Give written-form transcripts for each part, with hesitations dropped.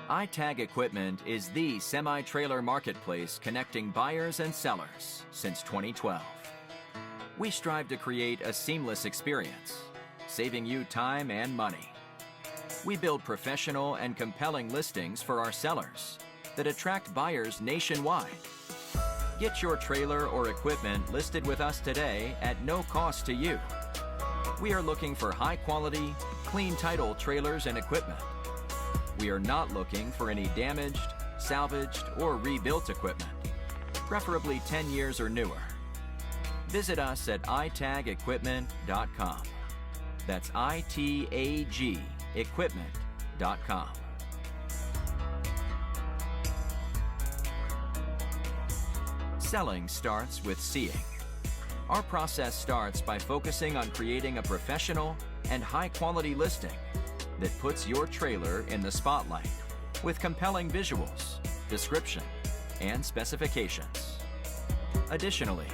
iTag Equipment is the semi-trailer marketplace connecting buyers and sellers since 2012. We strive to create a seamless experience, saving you time and money. We build professional and compelling listings for our sellers that attract buyers nationwide. Get your trailer or equipment listed with us today at no cost to you. We are looking for high-quality, clean title trailers and equipment. We are not looking for any damaged, salvaged, or rebuilt equipment, preferably 10 years or newer. Visit us at itagequipment.com. That's ITAG equipment.com. Selling starts with seeing. Our process starts by focusing on creating a professional and high-quality listing that puts your trailer in the spotlight with compelling visuals, description, and specifications. Additionally,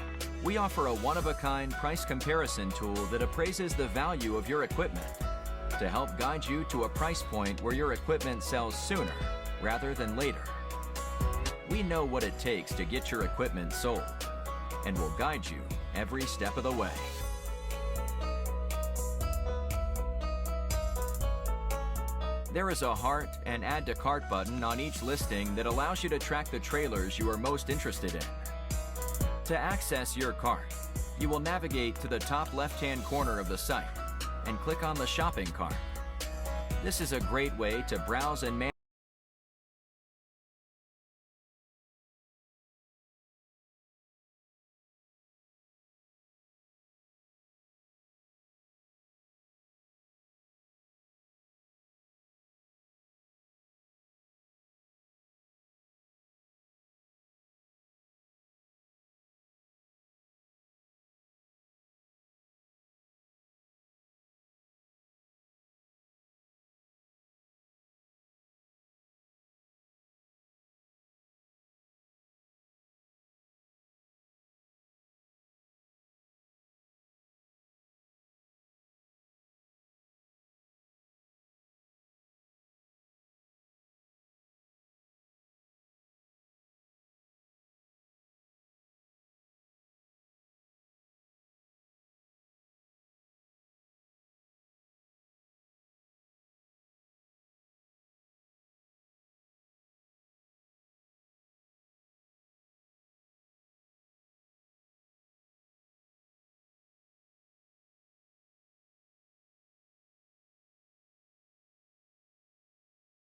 we offer a one-of-a-kind price comparison tool that appraises the value of your equipment to help guide you to a price point where your equipment sells sooner rather than later. We know what it takes to get your equipment sold and will guide you every step of the way. There is a heart and add to cart button on each listing that allows you to track the trailers you are most interested in. To access your cart, you will navigate to the top left-hand corner of the site and click on the shopping cart. This is a great way to browse and manage